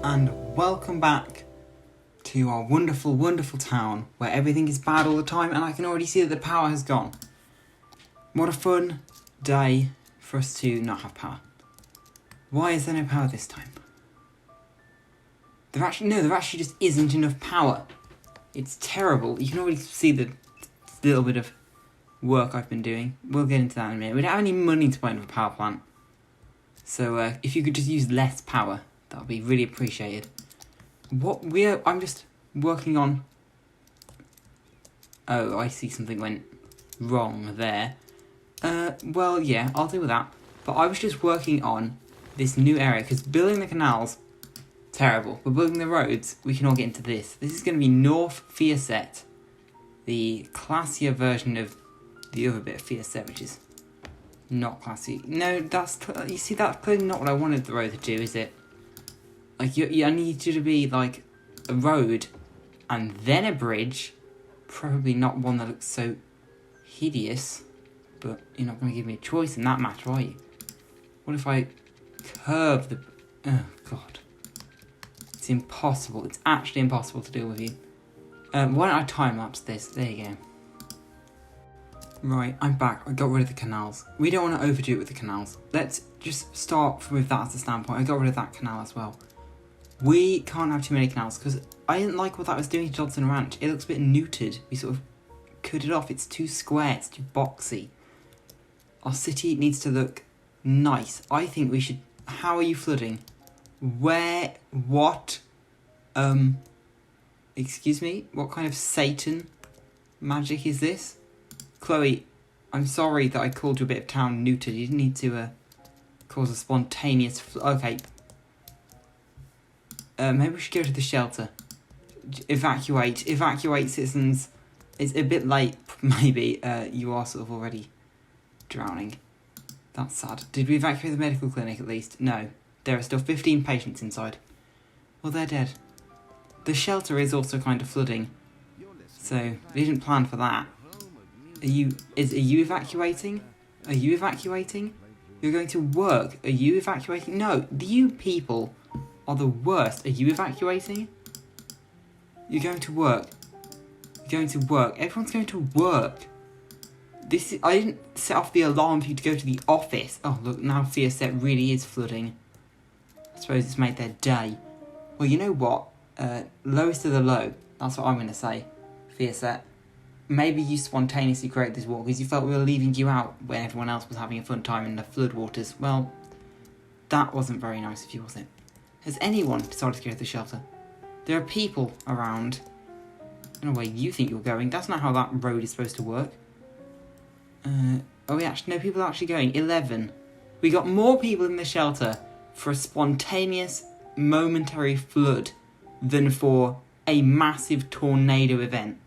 and welcome back to our wonderful, wonderful town where everything is bad all the time and I can already see that the power has gone. What a fun day for us to not have power. Why is there no power this time? There actually just isn't enough power. It's terrible. You can already see the little bit of work I've been doing. We'll get into that in a minute. We don't have any money to buy another power plant. So if you could just use less power, that would be really appreciated. I'm just working on... Oh, I see something went wrong there. Well, yeah, I'll deal with that. But I was just working on this new area, because building the canals, terrible. But building the roads, we can all get into this. This is going to be North Fyosset, the classier version of the other bit of Fyosset, which is not classy. No, that's clearly not what I wanted the road to do, is it? Like, I need you to be, like, a road, and then a bridge. Probably not one that looks so hideous, but you're not going to give me a choice in that matter, are you? What if I curve the... Oh, God. It's impossible. It's actually impossible to deal with you. Why don't I time-lapse this? There you go. Right, I'm back. I got rid of the canals. We don't want to overdo it with the canals. Let's just start with that as a standpoint. I got rid of that canal as well. We can't have too many canals because I didn't like what that was doing to Johnson Ranch. It looks a bit neutered. We sort of cut it off. It's too square. It's too boxy. Our city needs to look nice. I think we should... How are you flooding? Where? What? Excuse me? What kind of Satan magic is this? Chloe, I'm sorry that I called you a bit of town neutered. You didn't need to cause a spontaneous... Okay. Maybe we should go to the shelter. Evacuate citizens. It's a bit late, maybe. You are sort of already drowning. That's sad. Did we evacuate the medical clinic at least? No. There are still 15 patients inside. Well, they're dead. The shelter is also kind of flooding. So, we didn't plan for that. Are you evacuating? Are you evacuating? You're going to work. Are you evacuating? No, you people are the worst. Are you evacuating? You're going to work. You're going to work. Everyone's going to work. I didn't set off the alarm for you to go to the office. Oh, look, now Fyosset really is flooding. I suppose it's made their day. Well, you know what? Lowest of the low. That's what I'm going to say. Fyosset. Maybe you spontaneously created this wall because you felt we were leaving you out when everyone else was having a fun time in the floodwaters. Well, that wasn't very nice of you, was it? Has anyone decided to go to the shelter? There are people around. I don't know where you think you're going. That's not how that road is supposed to work. People are actually going. 11. We got more people in the shelter for a spontaneous, momentary flood than for a massive tornado event.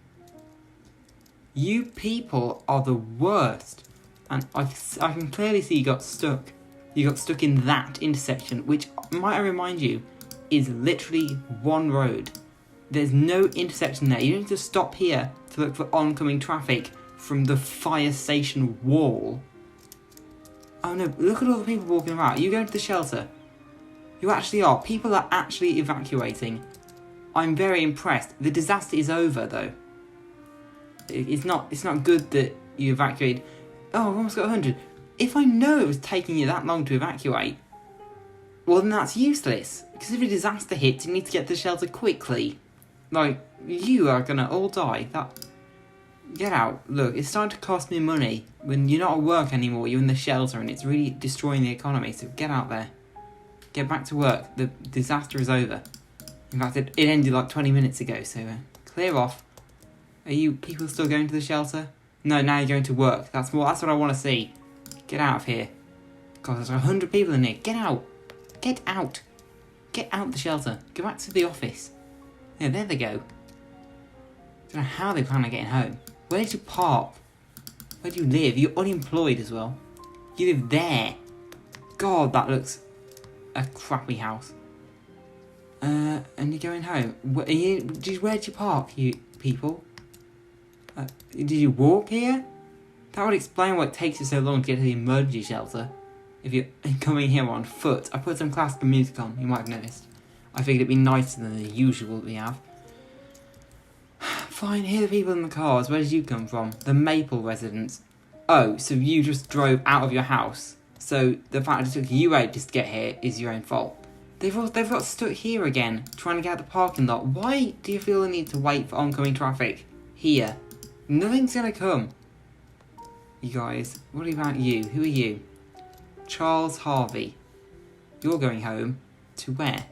You people are the worst. And I can clearly see you got stuck. You got stuck in that intersection, which, might I remind you, is literally one road. There's no intersection there. You don't need to stop here to look for oncoming traffic from the fire station wall. Oh no, look at all the people walking around. You going to the shelter? You actually are. People are actually evacuating. I'm very impressed. The disaster is over, though. It's not good that you evacuated. Oh, I've almost got 100. If I know it was taking you that long to evacuate, well, then that's useless. Because if a disaster hits, you need to get to the shelter quickly. Like, you are going to all die. Get out. Look, it's starting to cost me money. When you're not at work anymore, you're in the shelter, and it's really destroying the economy. So get out there. Get back to work. The disaster is over. In fact, it ended like 20 minutes ago, so clear off. Are you people still going to the shelter? No, now you're going to work. That's what I want to see. Get out of here. God, there's 100 people in here. Get out. Get out. Get out the shelter. Go back to the office. Yeah, there they go. Don't know how they plan on getting home. Where did you park? Where do you live? You're unemployed as well. You live there. God, that looks a crappy house. And you're going home. Where did you park, you people? Did you walk here? That would explain why it takes you so long to get to the emergency shelter. If you're coming here on foot. I put some classical music on, you might have noticed. I figured it'd be nicer than the usual that we have. Fine, here are the people in the cars. Where did you come from? The Maple residence. Oh, so you just drove out of your house. So the fact it took you ages to get here is your own fault. They've got stuck here again, trying to get out the parking lot. Why do you feel the need to wait for oncoming traffic? Here. Nothing's gonna come. You guys, what about you? Who are you? Charles Harvey. You're going home. To where?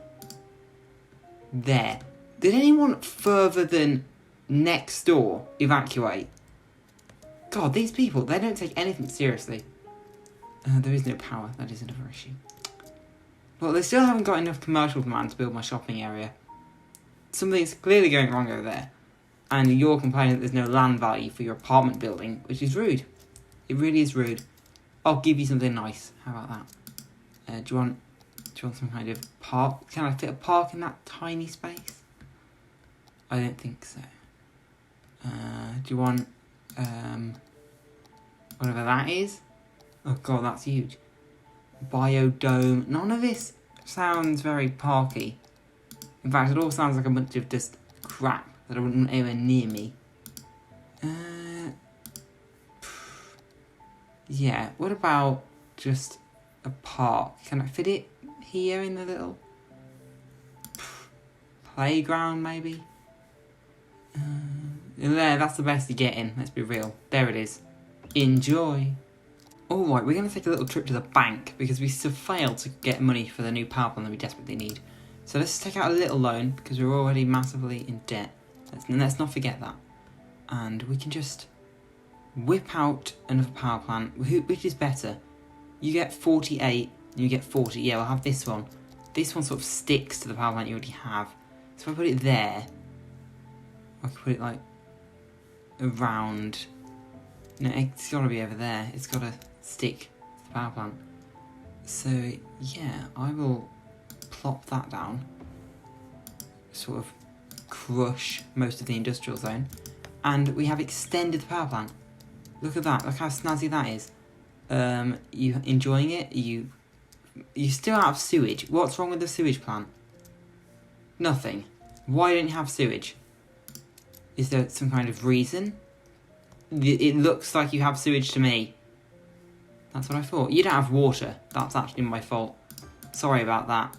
There. Did anyone further than next door evacuate? God, these people, they don't take anything seriously. There is no power. That is another issue. Well, they still haven't got enough commercial demand to build my shopping area. Something's clearly going wrong over there. And you're complaining that there's no land value for your apartment building, which is rude. It really is rude. I'll give you something nice. How about that? Do you want some kind of park? Can I fit a park in that tiny space? I don't think so. Do you want whatever that is? Oh god, that's huge. Biodome. None of this sounds very parky. In fact, it all sounds like a bunch of just crap that I wouldn't want anywhere near me. Yeah, what about just a park? Can I fit it here in the little playground, maybe? There, that's the best you get in, let's be real. There it is. Enjoy. Alright, we're going to take a little trip to the bank because we still failed to get money for the new power plant that we desperately need. So let's take out a little loan because we're already massively in debt. Let's not forget that. And we can just whip out another power plant. Which is better? You get 48 and you get 40. Yeah, we'll have this one. This one sort of sticks to the power plant you already have. So if I put it there, I could put it like around. No, it's got to be over there. It's got to stick to the power plant. So yeah, I will plop that down. Sort of crush most of the industrial zone. And we have extended the power plant. Look at that. Look how snazzy that is. You enjoying it? You still out of sewage. What's wrong with the sewage plant? Nothing. Why don't you have sewage? Is there some kind of reason? It looks like you have sewage to me. That's what I thought. You don't have water. That's actually my fault. Sorry about that,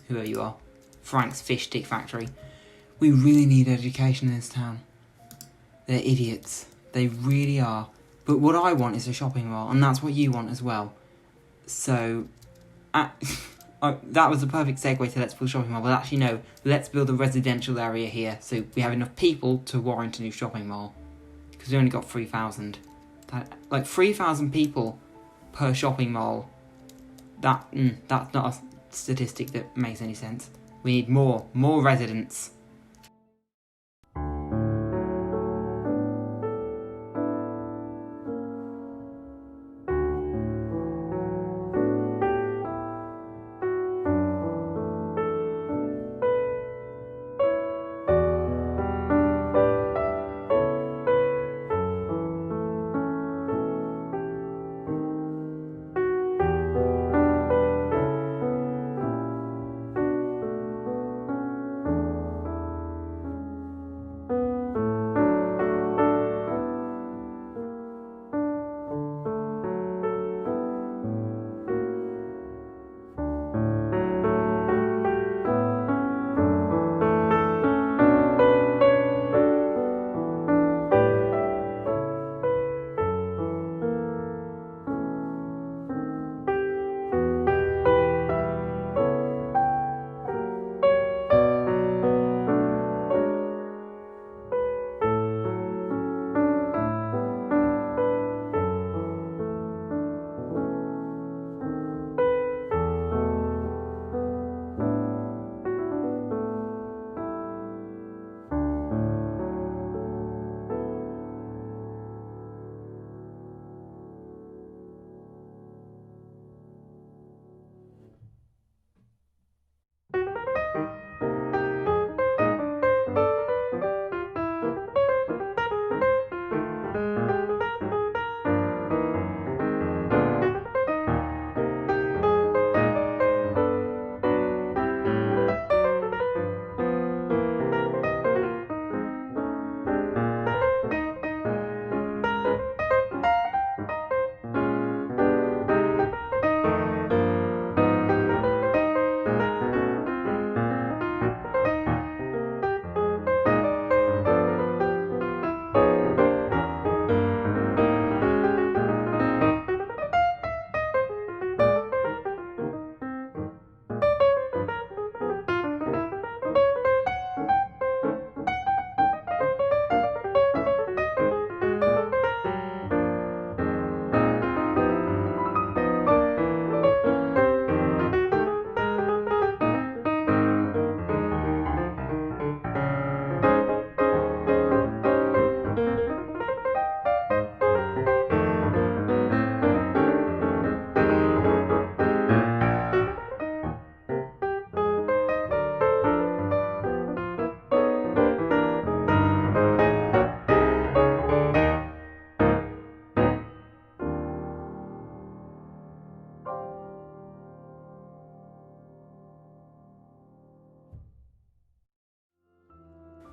whoever you are. Frank's Fish Stick Factory. We really need education in this town. They're idiots. They really are. But what I want is a shopping mall, and that's what you want as well. So, that was the perfect segue to let's build a shopping mall. But actually, no, let's build a residential area here so we have enough people to warrant a new shopping mall. Because we only got 3,000. Like 3,000 people per shopping mall. That's not a statistic that makes any sense. We need more residents.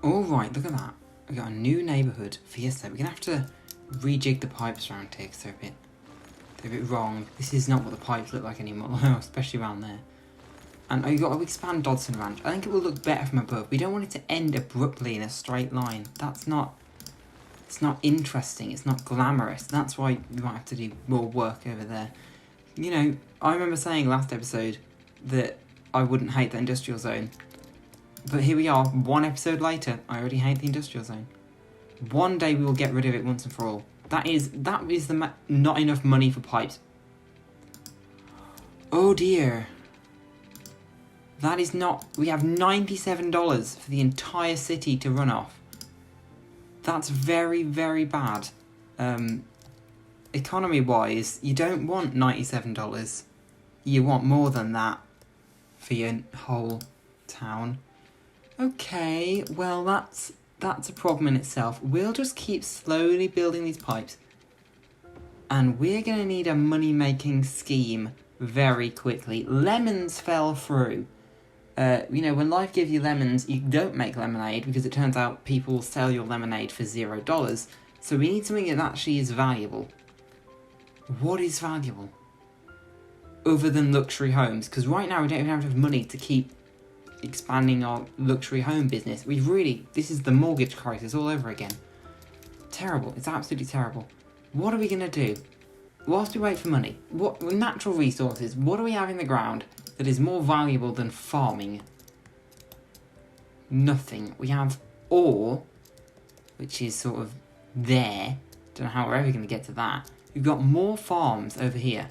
Alright, look at that. We got a new neighbourhood. Fyosset. We're going to have to rejig the pipes around here because they're a bit wrong. This is not what the pipes look like anymore, especially around there. And you've got to expand Dodson Ranch. I think it will look better from above. We don't want it to end abruptly in a straight line. That's not... It's not interesting. It's not glamorous. That's why we might have to do more work over there. You know, I remember saying last episode that I wouldn't hate the industrial zone. But here we are, one episode later, I already hate the industrial zone. One day we will get rid of it once and for all. That is not enough money for pipes. Oh dear. That is not... We have $97 for the entire city to run off. That's very, very bad. Economy-wise, you don't want $97. You want more than that for your whole town. Okay, well that's a problem in itself. We'll just keep slowly building these pipes. And we're going to need a money-making scheme very quickly. Lemons fell through. You know, when life gives you lemons, you don't make lemonade because it turns out people sell your lemonade for $0. So we need something that actually is valuable. What is valuable? Other than luxury homes. Because right now we don't even have enough money to keep expanding our luxury home business. This is the mortgage crisis all over again. Terrible. It's absolutely terrible. What are we going to do? Whilst we wait for money, natural resources, what do we have in the ground that is more valuable than farming? Nothing. We have ore, which is sort of there. Don't know how we're ever going to get to that. We've got more farms over here.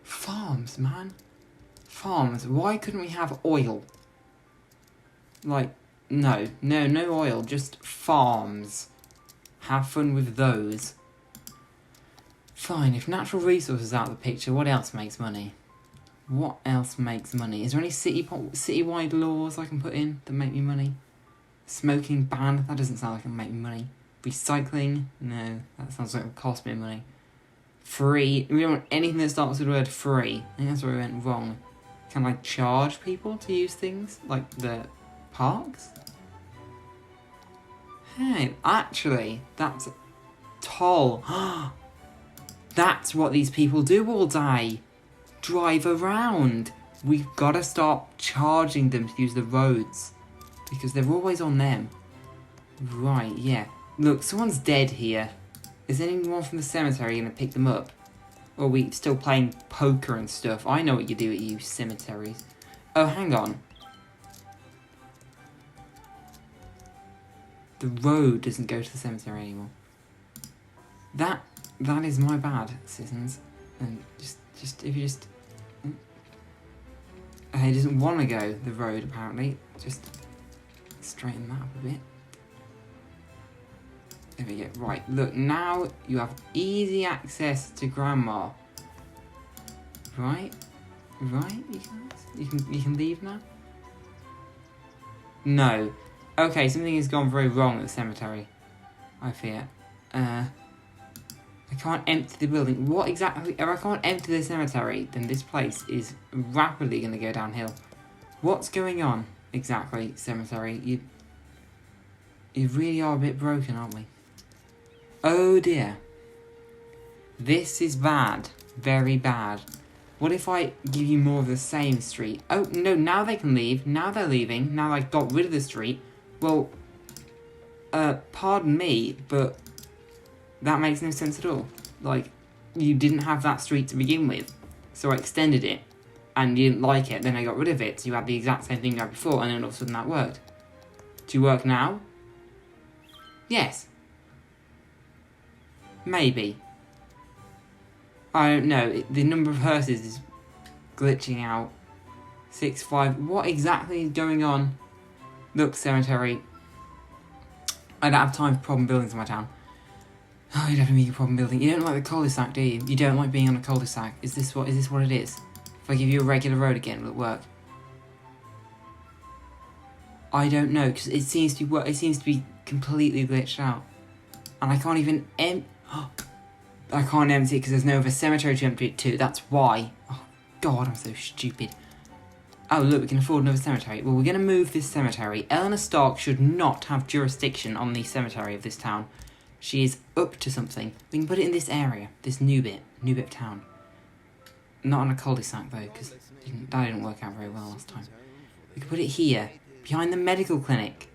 Farms, man. Farms. Why couldn't we have oil? Like, no oil, just farms. Have fun with those. Fine, if natural resources are out of the picture, what else makes money? What else makes money? Is there any citywide laws I can put in that make me money? Smoking ban? That doesn't sound like it'll make me money. Recycling? No, that sounds like it'll cost me money. Free? We don't want anything that starts with the word free. I think that's where we went wrong. Can I charge people to use things? Like the parks? Hey, actually, that's toll. That's what these people do all day. Drive around. We've got to stop charging them to use the roads. Because they're always on them. Right, yeah. Look, someone's dead here. Is anyone from the cemetery going to pick them up? Or are we still playing poker and stuff? I know what you do at you cemeteries. Oh, hang on. The road doesn't go to the cemetery anymore. That is my bad, citizens. And if you just... He doesn't want to go the road, apparently. Just straighten that up a bit. There we go. Right, look, now you have easy access to Grandma. Right? You can leave now? No. Okay, something has gone very wrong at the cemetery. I fear. I can't empty the building. What exactly? If I can't empty the cemetery, then this place is rapidly going to go downhill. What's going on exactly, cemetery? You really are a bit broken, aren't we? Oh dear. This is bad. Very bad. What if I give you more of the same street? Oh, no, now they can leave. Now they're leaving. Now I got rid of the street. Well, pardon me, but that makes no sense at all. Like, you didn't have that street to begin with. So I extended it. And you didn't like it. Then I got rid of it. So you had the exact same thing you had before. And then all of a sudden that worked. Do you work now? Yes. Maybe. I don't know. The number of hearses is glitching out. 6-5. What exactly is going on? Look, cemetery. I don't have time for problem buildings in my town. Oh, you don't have to make a problem building. You don't like the cul-de-sac, do you? You don't like being on a cul-de-sac. Is this what it is? If I give you a regular road again, will it work? I don't know, because it seems to work. It seems to be completely glitched out. And I can't even I can't empty it because there's no other cemetery to empty it to. That's why. Oh, God, I'm so stupid. Oh, look, we can afford another cemetery. Well, we're going to move this cemetery. Eleanor Stark should not have jurisdiction on the cemetery of this town. She is up to something. We can put it in this area, this new bit of town. Not on a cul-de-sac, though, because that didn't work out very well last time. We can put it here, behind the medical clinic,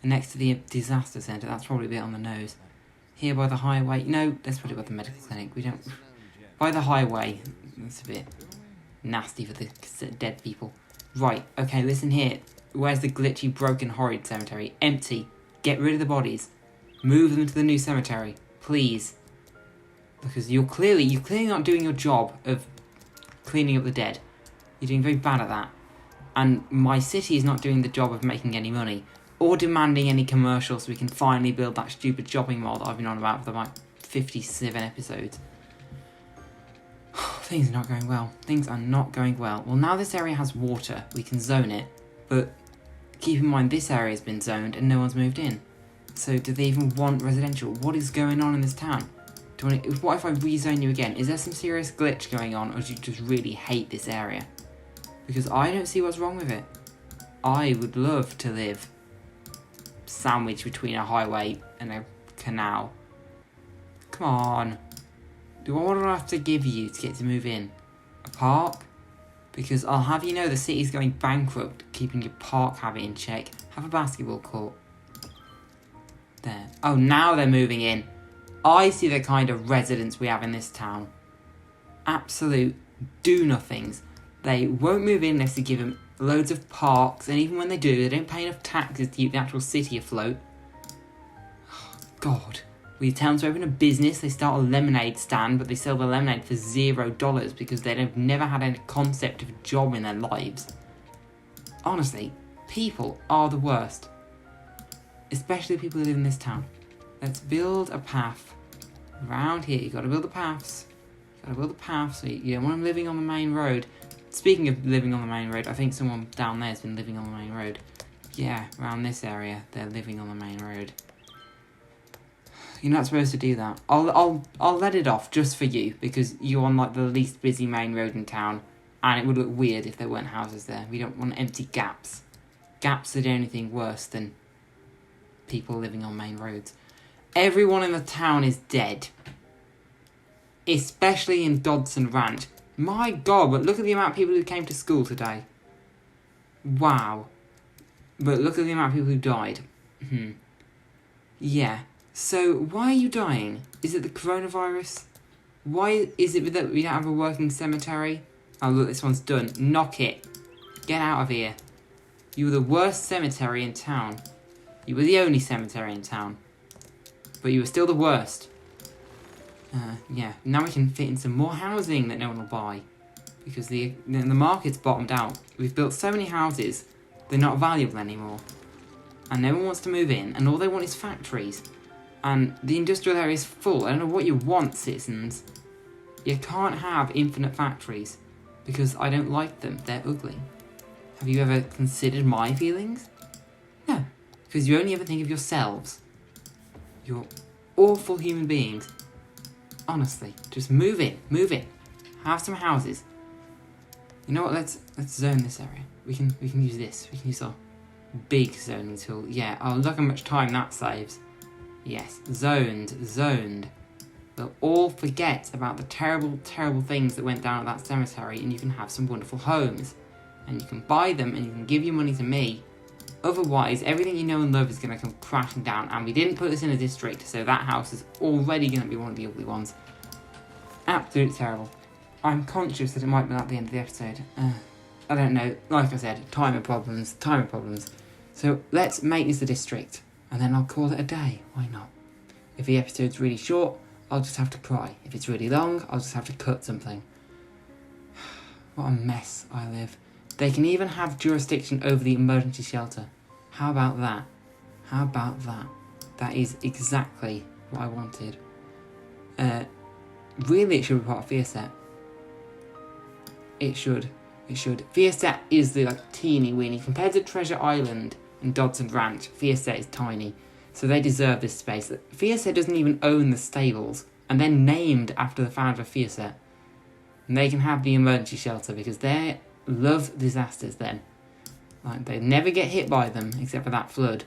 and next to the disaster centre. That's probably a bit on the nose. Here by the highway. No, let's put it by the medical clinic. We don't... By the highway. That's a bit nasty for the dead people. Right, okay, listen here. Where's the glitchy, broken, horrid cemetery? Empty. Get rid of the bodies. Move them to the new cemetery. Please. Because you're clearly not doing your job of cleaning up the dead. You're doing very bad at that. And my city is not doing the job of making any money. Or demanding any commercials so we can finally build that stupid shopping mall that I've been on about for like 57 episodes. Things are not going well. Things are not going well. Well, now this area has water, we can zone it. But keep in mind, this area has been zoned and no one's moved in. So do they even want residential? What is going on in this town? What if I rezone you again? Is there some serious glitch going on, or do you just really hate this area? Because I don't see what's wrong with it. I would love to live sandwiched between a highway and a canal. Come on. What do I have to give you to get to move in? A park? Because I'll have you know the city's going bankrupt, keeping your park habit in check. Have a basketball court. There. Oh, now they're moving in. I see the kind of residents we have in this town. Absolute do-nothings. They won't move in unless you give them loads of parks, and even when they do, they don't pay enough taxes to keep the actual city afloat. Oh, God. We tell them to open a business, they start a lemonade stand, but they sell the lemonade for $0 because they've never had any concept of a job in their lives. Honestly, people are the worst. Especially the people who live in this town. Let's build a path around here. You've got to build the paths. So you don't want them living on the main road. Speaking of living on the main road, I think someone down there has been living on the main road. Yeah, around this area, they're living on the main road. You're not supposed to do that. I'll let it off just for you, because you're on like the least busy main road in town, and it would look weird if there weren't houses there. We don't want empty gaps. Gaps are the only thing worse than people living on main roads. Everyone in the town is dead. Especially in Dodson Ranch. My God, but look at the amount of people who came to school today. Wow. But look at the amount of people who died. Yeah. So, why are you dying? Is it the coronavirus? Why is it that we don't have a working cemetery? Oh, look, this one's done. Knock it. Get out of here. You were the worst cemetery in town. You were the only cemetery in town. But you were still the worst. Yeah. Now we can fit in some more housing that no one will buy. Because the market's bottomed out. We've built so many houses, they're not valuable anymore. And no one wants to move in, and all they want is factories. And the industrial area is full. I don't know what you want, citizens. You can't have infinite factories. Because I don't like them. They're ugly. Have you ever considered my feelings? No. Because you only ever think of yourselves. You're awful human beings. Honestly. Just move in. Move in. Have some houses. You know what? Let's zone this area. We can use this. We can use our big zoning tool. Yeah. Oh, look how much time that saves. Yes, zoned. They'll all forget about the terrible, terrible things that went down at that cemetery, and you can have some wonderful homes. And you can buy them, and you can give your money to me. Otherwise, everything you know and love is going to come crashing down, and we didn't put this in a district, so that house is already going to be one of the ugly ones. Absolutely terrible. I'm conscious that it might be at the end of the episode. I don't know. Like I said, time problems. So let's make this a district. And then I'll call it a day. Why not? If the episode's really short, I'll just have to cry. If it's really long, I'll just have to cut something. What a mess I live. They can even have jurisdiction over the emergency shelter. How about that? That is exactly what I wanted. Really, it should be part of Fyosset. It should. Fyosset is the teeny weeny. Compared to Treasure Island and Dodson Ranch, Fyosset is tiny. So they deserve this space. Fyosset doesn't even own the stables. And they're named after the founder of Fyosset. And they can have the emergency shelter because they're love disasters then. Like, they never get hit by them except for that flood.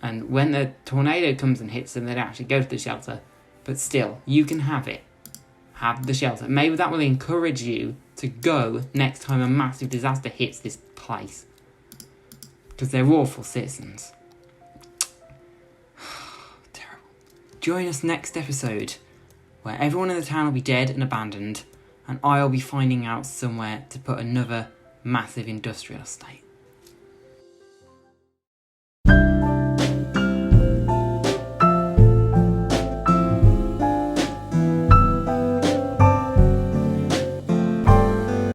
And when the tornado comes and hits them, they don't actually go to the shelter. But still, you can have it. Have the shelter. Maybe that will encourage you to go next time a massive disaster hits this place. Because they're awful citizens. Terrible. Join us next episode, where everyone in the town will be dead and abandoned, and I'll be finding out somewhere to put another massive industrial estate.